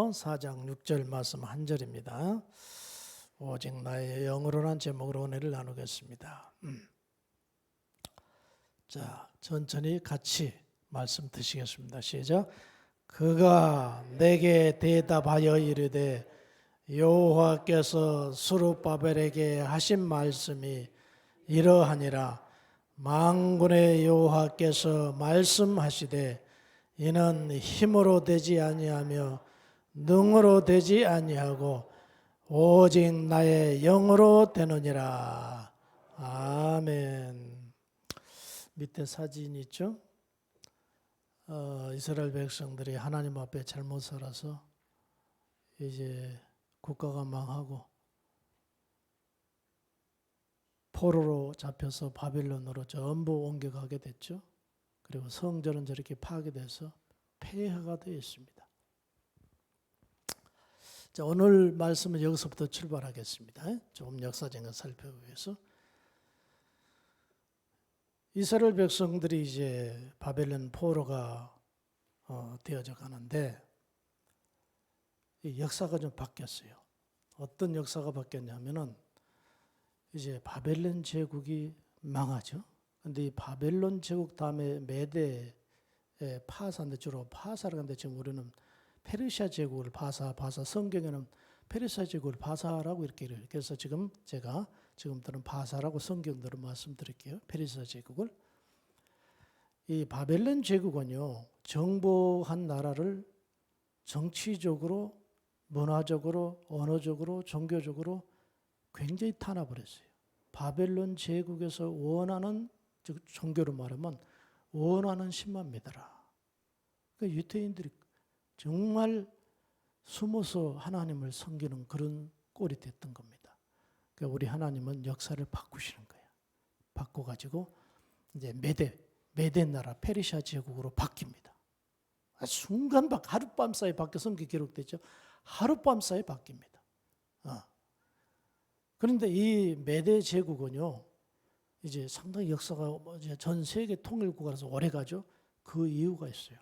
베드로 4장 6절 말씀 한 절입니다. 오직 나의 영으로란 제목으로 은혜를 나누겠습니다. 자, 천천히 같이 말씀 드시겠습니다. 시작. 그가 내게 대답하여 이르되 여호와께서 스룹바벨에게 하신 말씀이 이러하니라. 만군의 여호와께서 말씀하시되 이는 힘으로 되지 아니하며 능으로 되지 아니하고 오직 나의 영으로 되느니라. 아멘. 밑에 사진 있죠? 이스라엘 백성들이 하나님 앞에 잘못 살아서 이제 국가가 망하고 포로로 잡혀서 바빌론으로 전부 옮겨가게 됐죠. 그리고 성전은 저렇게 파괴돼서 폐허가 되어 있습니다. 자, 오늘 말씀은 여기서부터 출발하겠습니다. 좀 역사적인 걸 살펴보기 위해서. 이스라엘 백성들이 이제 바벨론 포로가 되어져 가는데 이 역사가 좀 바뀌었어요. 어떤 역사가 바뀌었냐면은 이제 바벨론 제국이 망하죠. 근데 이 바벨론 제국 다음에 메대 파사인데 주로 파사를 하는데 지금 우리는 페르시아 제국을 파사 성경에는 페르시아 제국을 파사라고 이렇게 그래서 지금 제가 지금부터는 파사라고 성경대로 말씀드릴게요. 페르시아 제국을. 이 바벨론 제국은요, 정복한 나라를 정치적으로, 문화적으로, 언어적으로, 종교적으로 굉장히 탄압을 했어요. 바벨론 제국에서 원하는, 즉 종교로 말하면 원하는 신만 믿어라. 그러니까 유대인들이 정말 숨어서 하나님을 섬기는 그런 꼴이 됐던 겁니다. 그러니까 우리 하나님은 역사를 바꾸시는 거예요. 바꿔가지고 이제 메대 나라 페르시아 제국으로 바뀝니다. 순간 하룻밤 사이에 바뀌어 성경에 기록되죠. 하룻밤 사이에 바뀝니다. 그런데 이 메대 제국은요, 이제 상당히 역사가 전 세계 통일국가라서 오래가죠. 그 이유가 있어요.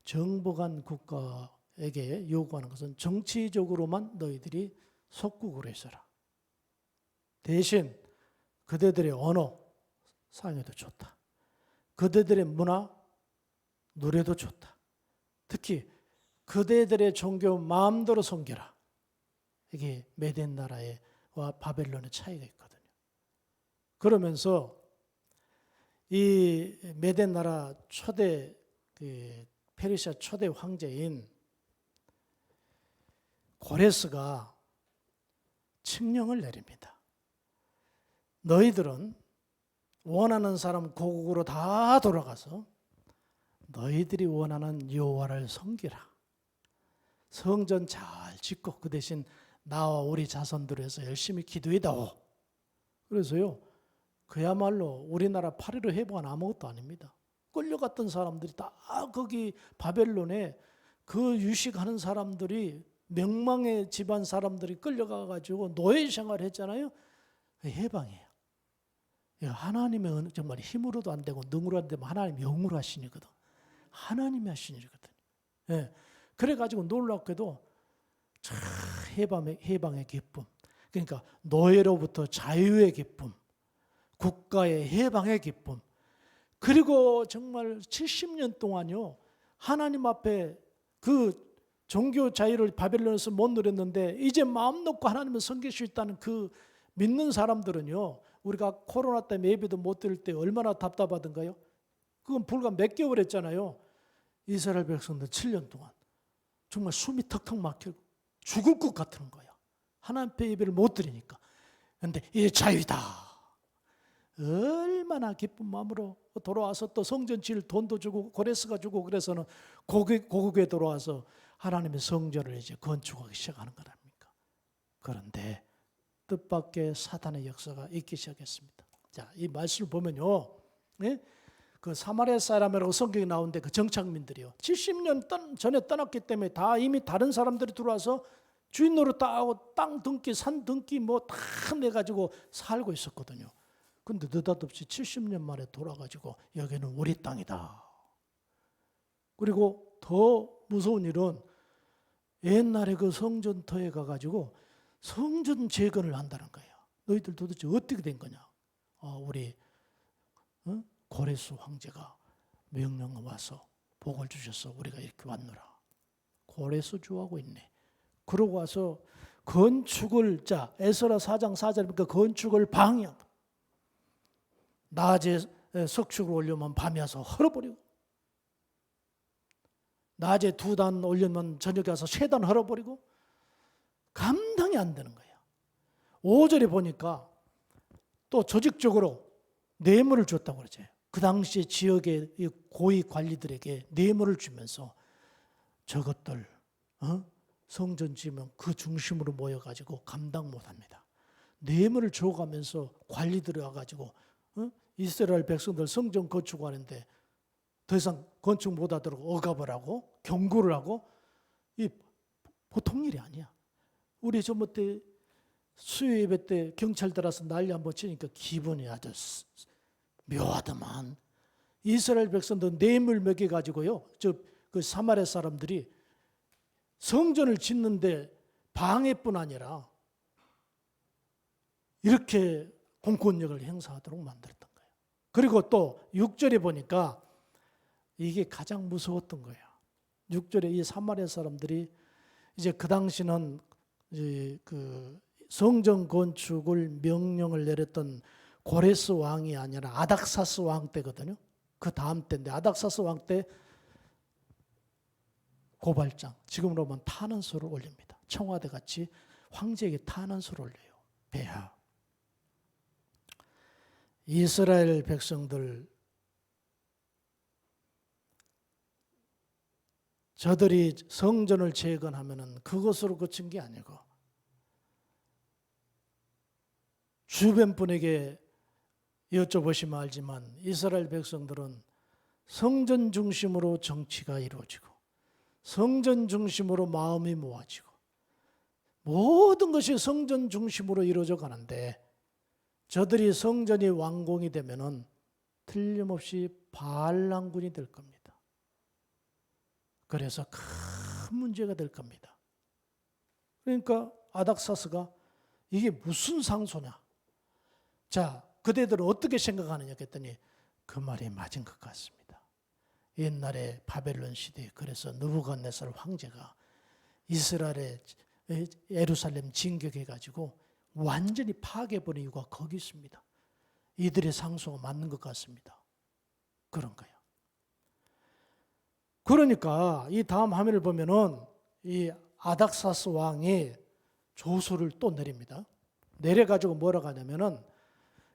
정복한 국가에게 요구하는 것은 정치적으로만 너희들이 속국으로 있어라. 대신 그대들의 언어 사용해도 좋다. 그대들의 문화 노래도 좋다. 특히 그대들의 종교 마음대로 섬겨라. 이게 메대 나라와 바벨론의 차이가 있거든요. 그러면서 이 메대 나라 초대 페르시아 초대 황제인 고레스가 칙령을 내립니다. 너희들은 원하는 사람 고국으로 다 돌아가서 너희들이 원하는 여호와를 섬기라. 성전 잘 짓고 그 대신 나와 우리 자손들을 해서 열심히 기도해다오. 그래서요, 그야말로 우리나라 8.15 해방은 아무것도 아닙니다. 끌려갔던 사람들이 다 거기 바벨론에 그 유식하는 사람들이 명망의 집안 사람들이 끌려가가지고 노예 생활을 했잖아요. 해방이에요. 하나님의 정말 힘으로도 안 되고 능으로 안 되면 하나님 영으로 하신 일이거든. 하나님이 하신 일이거든요. 예. 그래가지고 놀랍게도 해방의 기쁨. 그러니까 노예로부터 자유의 기쁨, 국가의 해방의 기쁨. 그리고 정말 70년 동안요, 하나님 앞에 그 종교 자유를 바벨론에서 못 누렸는데 이제 마음 놓고 하나님을 섬길 수 있다는 그 믿는 사람들은요, 우리가 코로나 때문에 예배도 못 드릴 때 얼마나 답답하던가요? 그건 불과 몇 개월 했잖아요. 이스라엘 백성들 7년 동안 정말 숨이 턱턱 막히고 죽을 것 같은 거야. 하나님 앞에 예배를 못 드리니까. 그런데 이제 자유다. 얼마나 기쁜 마음으로 돌아와서 또 성전 지을 돈도 주고 고레스가 주고 그래서는 고국에 돌아와서 하나님의 성전을 이제 건축하기 시작하는 거랍니까? 그런데 뜻밖의 사탄의 역사가 있기 시작했습니다. 자, 이 말씀을 보면요, 네? 그 사마리아 사람이라고 성경에 나오는데 그 정착민들이요, 70년 전에 떠났기 때문에 다 이미 다른 사람들이 들어와서 주인 노릇 다 하고 땅 등기, 산 등기 뭐 다 내가지고 살고 있었거든요. 근데 느닷없이 70년 만에 돌아가지고 여기는 우리 땅이다. 그리고 더 무서운 일은 옛날에 그 성전터에 가가지고 성전 재건을 한다는 거예요. 너희들 도대체 어떻게 된 거냐? 우리 고레스 황제가 명령 와서 복을 주셔서 우리가 이렇게 왔노라. 고레스 주하고 있네. 그러고 와서 건축을 에스라 4장 4절이니까 건축을 방해한다. 낮에 석축을 올려면 밤에 와서 헐어버리고, 낮에 2단 올려면 저녁에 와서 3단 헐어버리고, 감당이 안 되는 거예요. 5절에 보니까 또 조직적으로 뇌물을 줬다고 그러죠. 그 당시 지역의 고위 관리들에게 뇌물을 주면서 저것들 성전 지으면 그 중심으로 모여가지고 감당 못합니다. 뇌물을 줘가면서 관리들이 와가지고 이스라엘 백성들 성전 건축하는데 더 이상 건축 못하도록 억압을 하고 경고를 하고, 이 보통 일이 아니야. 우리 전부 때 수요 예배 때 경찰들 와서 난리 한번 치니까 기분이 아주 묘하더만. 이스라엘 백성들 뇌물 먹여가지고요, 그 사마리아 사람들이 성전을 짓는데 방해뿐 아니라 이렇게 공권력을 행사하도록 만들었던 거예요. 그리고 또 6절에 보니까 이게 가장 무서웠던 거예요. 6절에 이 사마리아 사람들이 이제 그 당시는 이제 그 성전 건축을 명령을 내렸던 고레스 왕이 아니라 아닥사스 왕 때거든요. 그 다음 때인데 아닥사스 왕 때 고발장, 지금으로 보면 탄원서를 올립니다. 청와대 같이 황제에게 탄원서를 올려요. 폐하. 이스라엘 백성들, 저들이 성전을 재건하면은 그것으로 그친 게 아니고 주변 분에게 여쭤보시면 알지만 이스라엘 백성들은 성전 중심으로 정치가 이루어지고 성전 중심으로 마음이 모아지고 모든 것이 성전 중심으로 이루어져 가는데, 저들이 성전이 완공이 되면은 틀림없이 반란군이 될 겁니다. 그래서 큰 문제가 될 겁니다. 그러니까 아닥사스가 이게 무슨 상소냐? 자, 그대들은 어떻게 생각하느냐 했더니 그 말이 맞은 것 같습니다. 옛날에 바벨론 시대에 그래서 느부갓네살 황제가 이스라엘의 예루살렘 진격해가지고 완전히 파괴해버린 이유가 거기 있습니다. 이들의 상소가 맞는 것 같습니다. 그런 거예요. 그러니까 이 다음 화면을 보면은 이 아닥사스 왕이 조서를 또 내립니다. 내려가지고 뭐라고 하냐면은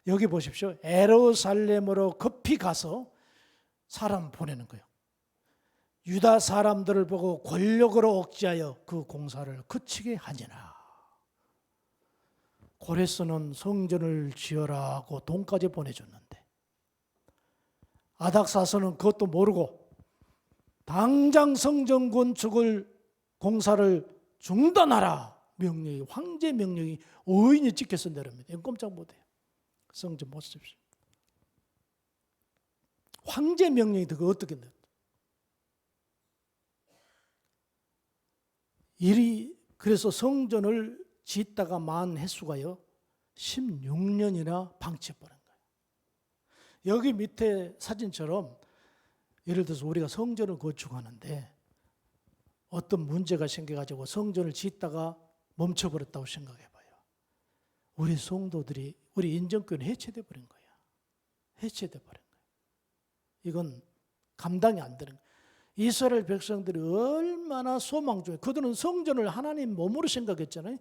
여기 보십시오. 예루살렘으로 급히 가서 사람 보내는 거예요. 유다 사람들을 보고 권력으로 억제하여 그 공사를 그치게 하니라. 고레스는 성전을 지어라고 돈까지 보내줬는데 아닥사스는 그것도 모르고 당장 성전 건축을 공사를 중단하라 명령이, 황제 명령이 오인이 찍혀서 내립니다. 이건 꼼짝 못해요. 성전 못 씁시오. 황제 명령이 그거 어떻게 내려? 그래서 성전을 짓다가 만 횟수가요 16년이나 방치해버린 거예요. 여기 밑에 사진처럼 예를 들어서 우리가 성전을 건축하는데 어떤 문제가 생겨가지고 성전을 짓다가 멈춰버렸다고 생각해봐요. 우리 성도들이 우리 인정권이 해체돼 버린 거야. 해체돼 버린 거야. 이건 감당이 안 되는 거야. 이스라엘 백성들이 얼마나 소망 중에, 그들은 성전을 하나님 몸으로 생각했잖아요.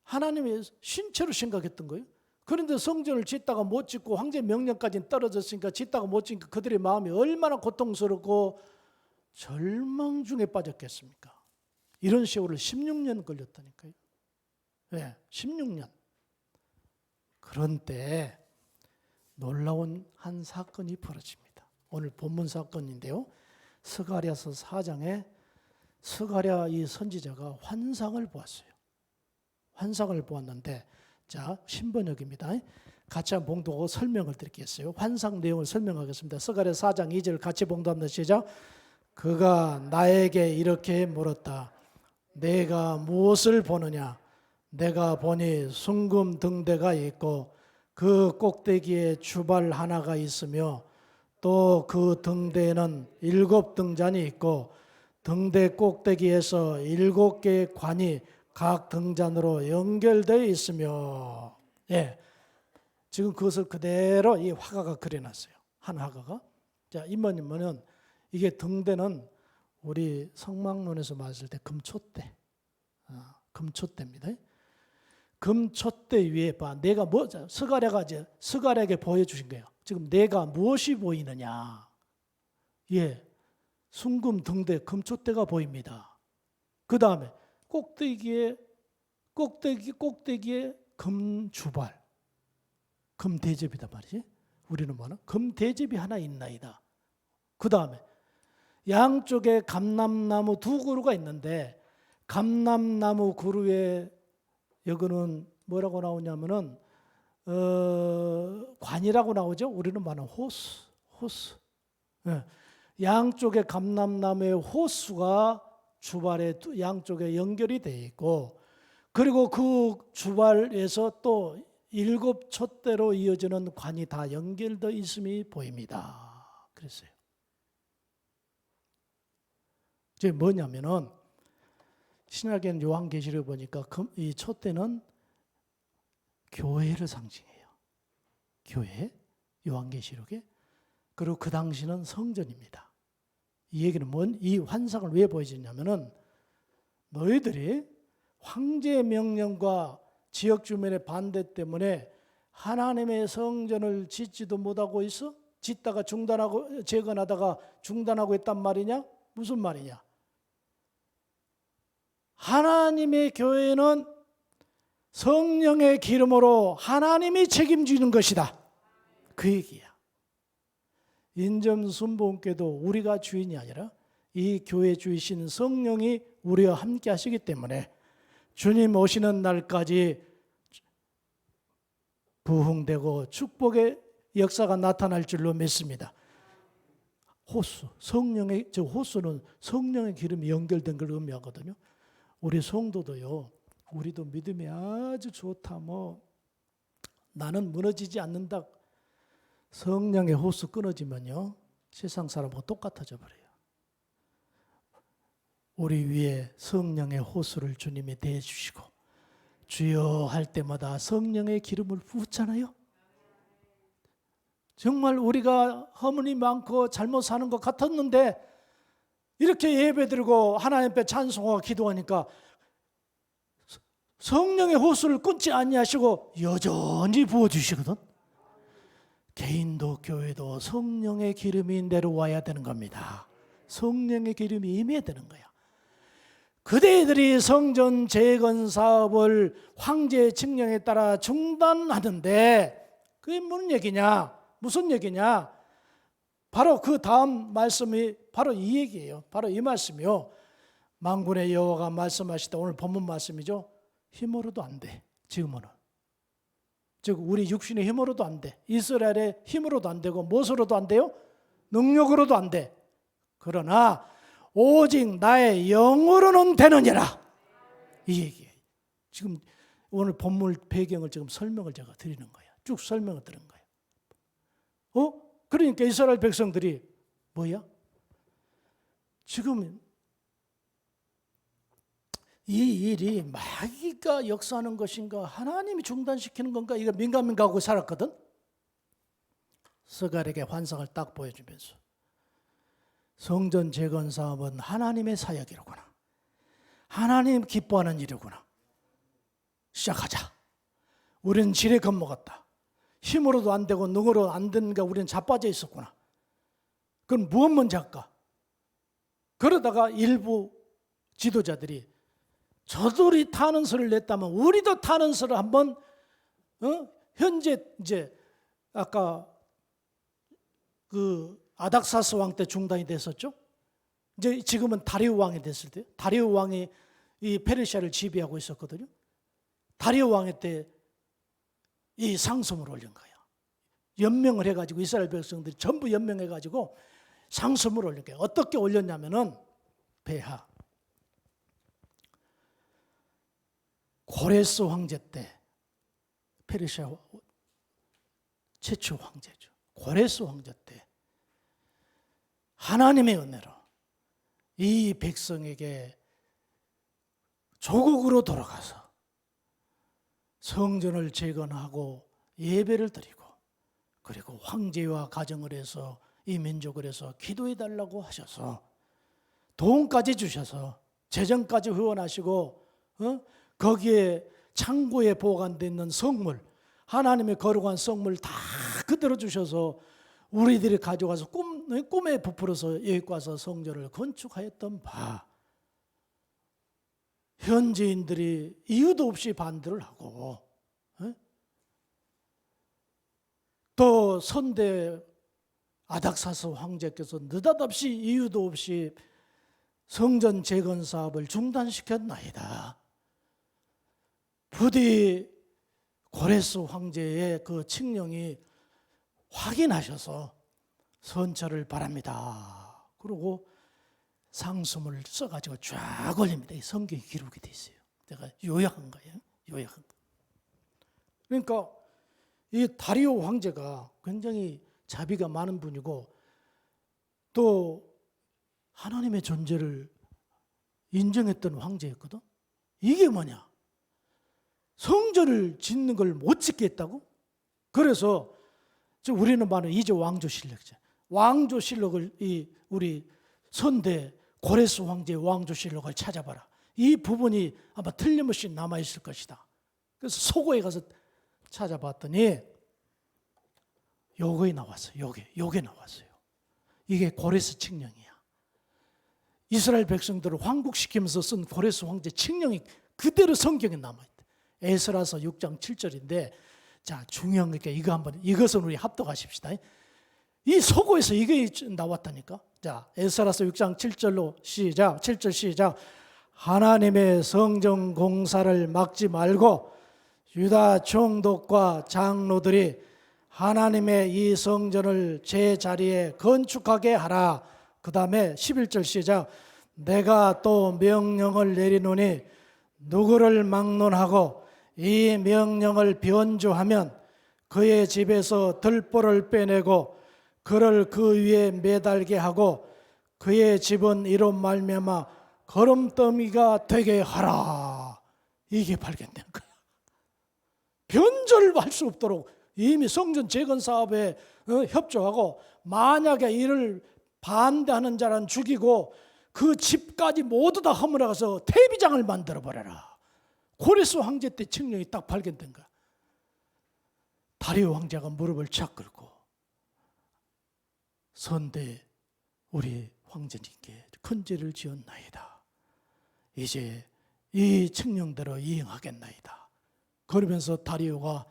하나님의 신체로 생각했던 거예요. 그런데 성전을 짓다가 못 짓고 황제 명령까지는 떨어졌으니까 짓다가 못 짓니까 그들의 마음이 얼마나 고통스럽고 절망 중에 빠졌겠습니까? 이런 세월을 16년 걸렸다니까요. 네, 16년. 그런 때 놀라운 한 사건이 벌어집니다. 오늘 본문 사건인데요. 스가랴서 4장에 스가랴 이 선지자가 환상을 보았어요. 환상을 보았는데, 자, 신번역입니다. 같이 한번 봉독하고 설명을 드리겠어요. 환상 내용을 설명하겠습니다. 스가랴 4장 2절 같이 봉독합니다. 시작. 그가 나에게 이렇게 물었다. 내가 무엇을 보느냐? 내가 보니 숭금 등대가 있고 그 꼭대기에 주발 하나가 있으며 또 그 등대에는 7 등잔이 있고 등대 꼭대기에서 7 개의 관이 각 등잔으로 연결되어 있으며, 예, 지금 그것을 그대로 이 화가가 그려놨어요. 한 화가가. 자, 이모님은 이게 등대는 우리 성막론에서 봤을 때 금촛대, 금촛대입니다. 금촛대 위에 봐, 내가 뭐 스가랴에게 보여주신 거예요. 지금 내가 무엇이 보이느냐? 예, 숭금 등대 금촛대가 보입니다. 그 다음에 꼭대기에 금주발, 금대접이다 말이지. 우리는 뭐는 금대접이 하나 있나이다. 그 다음에 양쪽에 감람나무 2 그루가 있는데 감람나무 그루에 여기는 뭐라고 나오냐면은 관이라고 나오죠. 우리는 말하는 호수. 예. 양쪽에 감람나무의 호수가 주발의 양쪽에 연결이 되어 있고, 그리고 그 주발에서 또 7 촛대로 이어지는 관이 다 연결되어 있음이 보입니다. 그랬어요. 이제 뭐냐면은 신약의 요한계시록 보니까 이 촛대는 교회를 상징해요. 교회, 요한계시록에. 그리고 그 당시는 성전입니다. 이 얘기는 이 환상을 왜 보여주냐면은 너희들이 황제의 명령과 지역 주민의 반대 때문에 하나님의 성전을 짓지도 못하고 있어? 짓다가 중단하고 재건하다가 중단하고 있단 말이냐? 무슨 말이냐? 하나님의 교회는 성령의 기름으로 하나님이 책임지는 것이다. 그 얘기야. 인정순복음교회도 우리가 주인이 아니라 이 교회 주이신 성령이 우리와 함께 하시기 때문에 주님 오시는 날까지 부흥되고 축복의 역사가 나타날 줄로 믿습니다. 호수, 호수는 성령의 기름이 연결된 걸 의미하거든요. 우리 성도도요, 우리도 믿음이 아주 좋다, 나는 무너지지 않는다. 성령의 호수 끊어지면요, 세상 사람하고 똑같아져 버려요. 우리 위에 성령의 호수를 주님이 대주시고 주여 할 때마다 성령의 기름을 부었잖아요. 정말 우리가 허물이 많고 잘못 사는 것 같았는데 이렇게 예배드리고 하나님 앞에 찬송하고 기도하니까 성령의 호수를 끊지 아니하시고 여전히 부어주시거든. 개인도 교회도 성령의 기름이 내려와야 되는 겁니다. 성령의 기름이 임해야 되는 거야. 그대들이 성전 재건 사업을 황제의 칙령에 따라 중단하는데 그게 무슨 얘기냐? 무슨 얘기냐? 바로 그 다음 말씀이 바로 이 얘기예요. 바로 이 말씀이요. 만군의 여호와가 말씀하시다. 오늘 본문 말씀이죠. 힘으로도 안 돼. 지금은. 즉 우리 육신의 힘으로도 안 돼. 이스라엘의 힘으로도 안 되고 무엇으로도 안 돼요? 능력으로도 안 돼. 그러나 오직 나의 영으로는 되느니라. 이 얘기예요. 지금 오늘 본문 배경을 지금 설명을 제가 드리는 거예요. 쭉 설명을 드린 거예요. 그러니까 이스라엘 백성들이 뭐야? 지금 이 일이 마귀가 역사하는 것인가 하나님이 중단시키는 건가 이거 민감하고 살았거든. 스가랴에게 환상을 딱 보여주면서 성전 재건 사업은 하나님의 사역이로구나. 하나님 기뻐하는 일이구나. 시작하자. 우리는 지레 겁먹었다. 힘으로도 안 되고 능으로 안 되는가 우리는 자빠져 있었구나. 그럼 무엇 먼저 할까? 그러다가 일부 지도자들이 저들이 타는 소리를 냈다면 우리도 타는 소리를 한번 현재 이제 아까 그 아닥사스 왕 때 중단이 됐었죠. 이제 지금은 다리오 왕이 됐을 때 다리오 왕이 이 페르시아를 지배하고 있었거든요. 다리오 왕의 때 이 상소문을 올린 거예요. 연명을 해가지고 이스라엘 백성들이 전부 연명해가지고 상소문을 올린 거예요. 어떻게 올렸냐면은 폐하 고레스 황제 때, 페르시아 최초 황제죠. 고레스 황제 때 하나님의 은혜로 이 백성에게 조국으로 돌아가서 성전을 재건하고 예배를 드리고, 그리고 황제와 가정을 해서 이 민족을 해서 기도해 달라고 하셔서 돈까지 주셔서 재정까지 후원하시고, 거기에 창고에 보관되어 있는 성물, 하나님의 거룩한 성물 다 그대로 주셔서 우리들이 가져가서 꿈에 부풀어서 여기 와서 성전을 건축하였던 바, 현지인들이 이유도 없이 반대를 하고, 또 선대 아닥사스 황제께서 느닷없이 이유도 없이 성전 재건 사업을 중단시켰나이다. 부디 고레스 황제의 그 칙령이 확인하셔서 선처를 바랍니다. 그리고 상수문을 써가지고 쫙 올립니다. 이 성경에 기록이 돼 있어요. 제가 요약한 거예요. 요약한 거. 그러니까 이 다리오 황제가 굉장히 자비가 많은 분이고, 또 하나님의 존재를 인정했던 황제였거든. 이게 뭐냐? 성전을 짓는 걸 못 짓겠다고? 그래서 우리는 말하는 이제 왕조실록이죠. 왕조실록을 우리 선대 고레스 황제의 왕조실록을 찾아봐라. 이 부분이 아마 틀림없이 남아있을 것이다. 그래서 소고에 가서 찾아봤더니 요게 나왔어요. 요게 나왔어요. 이게 고레스 칙령이야. 이스라엘 백성들을 황국시키면서 쓴 고레스 황제 칙령이 그대로 성경에 남아있다. 에스라서 6장 7절인데, 자, 중요한 게 이것은 우리 합독하십시다. 이 서고에서 이게 나왔다니까. 자, 에스라서 6장 7절로 시작. 7절 시작. 하나님의 성전 공사를 막지 말고 유다 총독과 장로들이 하나님의 이 성전을 제 자리에 건축하게 하라. 그 다음에 11절 시작. 내가 또 명령을 내리노니 누구를 막론하고 이 명령을 변조하면 그의 집에서 들보를 빼내고 그를 그 위에 매달게 하고 그의 집은 이로 말미암아 거름더미가 되게 하라. 이게 발견된 거야. 변절할 수 없도록 이미 성전 재건 사업에 협조하고, 만약에 이를 반대하는 자는 죽이고 그 집까지 모두 다 허물어가서 태비장을 만들어 버려라. 고레스 황제 때 칙령이 딱 발견된 거야. 다리오 황제가 무릎을 착 꿇고 선대 우리 황제님께 큰 죄를 지었나이다. 이제 이 칙령대로 이행하겠나이다. 그러면서 다리오가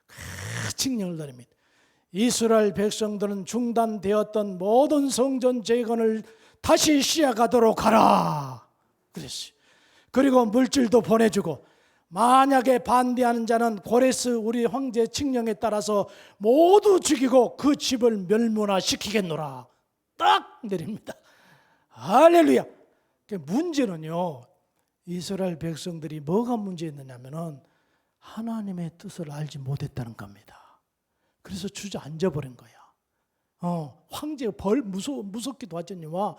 그 칙령을 내립니다. 이스라엘 백성들은 중단되었던 모든 성전 재건을 다시 시작하도록 하라. 그랬어요. 그리고 물질도 보내주고, 만약에 반대하는 자는 고레스 우리 황제 칙령에 따라서 모두 죽이고 그 집을 멸문화시키겠노라. 딱 내립니다. 할렐루야. 문제는요, 이스라엘 백성들이 뭐가 문제였느냐면은 하나님의 뜻을 알지 못했다는 겁니다. 그래서 주저앉아 버린 거야. 황제 벌 무섭기도 하더니와,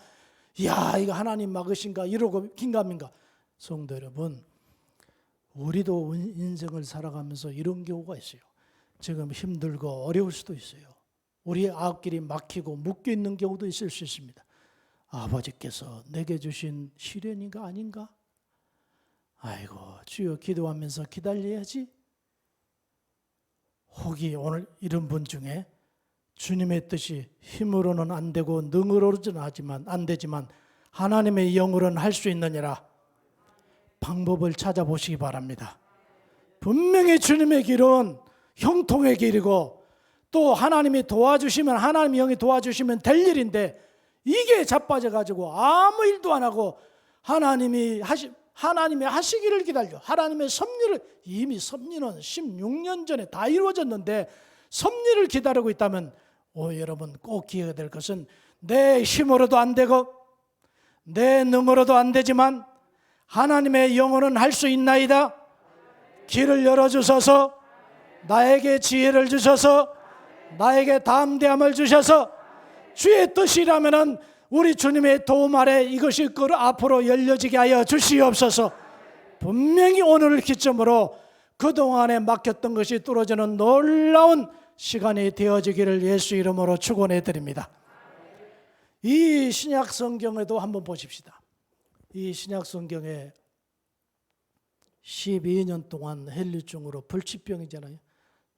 야, 이거 하나님 막으신가 이러고 긴가민가. 성도 여러분, 우리도 인생을 살아가면서 이런 경우가 있어요. 지금 힘들고 어려울 수도 있어요. 우리의 앞길이 막히고 묶여 있는 경우도 있을 수 있습니다. 아버지께서 내게 주신 시련인가 아닌가? 아이고, 주여 기도하면서 기다려야지. 혹이 오늘 이런 분 중에 주님의 뜻이 힘으로는 안 되고 능으로는 안 되지만 하나님의 영으로는 할 수 있느니라. 방법을 찾아보시기 바랍니다. 분명히 주님의 길은 형통의 길이고, 또 하나님이 도와주시면, 하나님의 영이 도와주시면 될 일인데, 이게 자빠져가지고 아무 일도 안 하고 하나님의 하시기를 기다려. 하나님의 섭리를, 이미 섭리는 16년 전에 다 이루어졌는데 섭리를 기다리고 있다면, 여러분 꼭 기회가 될 것은, 내 힘으로도 안 되고 내 능으로도 안 되지만 하나님의 영으로는 할 수 있나이다. 길을 열어주셔서 나에게 지혜를 주셔서 나에게 담대함을 주셔서 주의 뜻이라면은 우리 주님의 도움 아래 이것이 앞으로 열려지게 하여 주시옵소서. 분명히 오늘을 기점으로 그동안에 막혔던 것이 뚫어지는 놀라운 시간이 되어지기를 예수 이름으로 축원해 드립니다. 이 신약 성경에도 한번 보십시다. 이 신약 성경에 12년 동안 혈류증으로, 불치병이잖아요.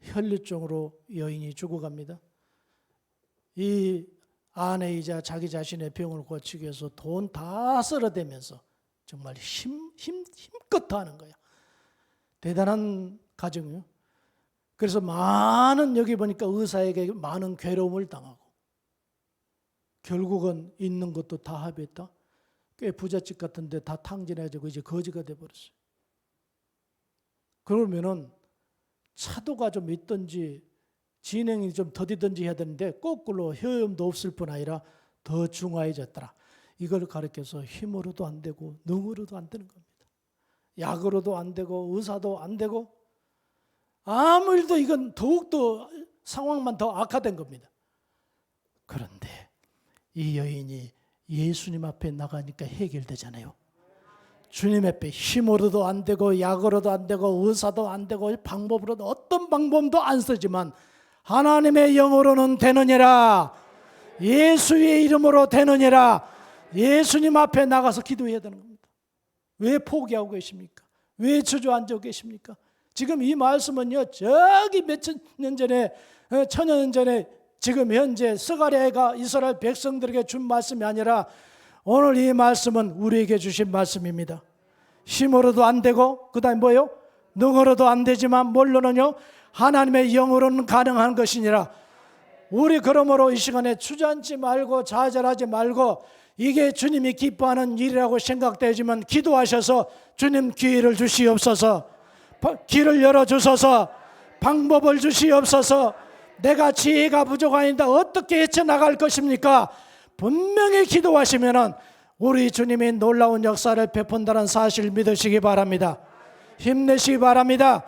혈류증으로 여인이 죽어갑니다. 이 아내이자 자기 자신의 병을 고치기 위해서 돈 다 쓸어대면서 정말 힘껏 하는 거야. 대단한 가정이요. 그래서 많은, 여기 보니까 의사에게 많은 괴로움을 당하고 결국은 있는 것도 다 합의했다. 꽤 부잣집 같은데 다 탕진해가지고 이제 거지가 돼버렸어요. 그러면은 차도가 좀 있든지 진행이 좀 더디든지 해야 되는데 거꾸로 효염도 없을 뿐 아니라 더 중화해졌더라. 이걸 가르쳐서 힘으로도 안 되고 능으로도 안 되는 겁니다. 약으로도 안 되고 의사도 안 되고 아무 일도, 이건 더욱더 상황만 더 악화된 겁니다. 그런데 이 여인이 예수님 앞에 나가니까 해결되잖아요. 주님 앞에 힘으로도 안 되고 약으로도 안 되고 의사도 안 되고 방법으로도 어떤 방법도 안 쓰지만 하나님의 영으로는 되느니라, 예수의 이름으로 되느니라. 예수님 앞에 나가서 기도해야 되는 겁니다. 왜 포기하고 계십니까? 왜 주저앉아 계십니까? 지금 이 말씀은요, 저기 몇천 년 전에, 천여 년 전에 지금 현재 스가랴가 이스라엘 백성들에게 준 말씀이 아니라 오늘 이 말씀은 우리에게 주신 말씀입니다. 힘으로도 안 되고 그 다음에 뭐예요? 능으로도 안 되지만 뭘로는요? 하나님의 영으로는 가능한 것이니라. 우리 그러므로 이 시간에 주저앉지 말고 좌절하지 말고 이게 주님이 기뻐하는 일이라고 생각되지만 기도하셔서 주님 기회를 주시옵소서, 길을 열어주셔서 방법을 주시옵소서. 내가 지혜가 부족하니까 어떻게 헤쳐나갈 것입니까? 분명히 기도하시면 우리 주님이 놀라운 역사를 베푼다는 사실 믿으시기 바랍니다. 힘내시기 바랍니다.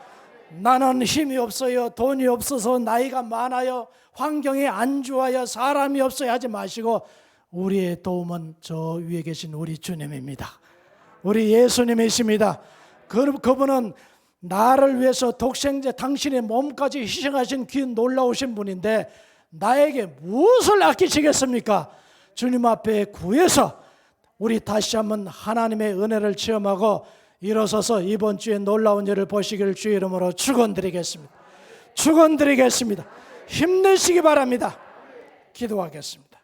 나는 힘이 없어요, 돈이 없어서, 나이가 많아요, 환경이 안 좋아요, 사람이 없어요 하지 마시고 우리의 도움은 저 위에 계신 우리 주님입니다. 우리 예수님이십니다. 그분은 나를 위해서 독생자 당신의 몸까지 희생하신 귀한 놀라우신 분인데 나에게 무엇을 아끼시겠습니까? 주님 앞에 구해서 우리 다시 한번 하나님의 은혜를 체험하고 일어서서 이번 주에 놀라운 일을 보시기를 주의 이름으로 축원드리겠습니다. 축원드리겠습니다. 힘내시기 바랍니다. 기도하겠습니다.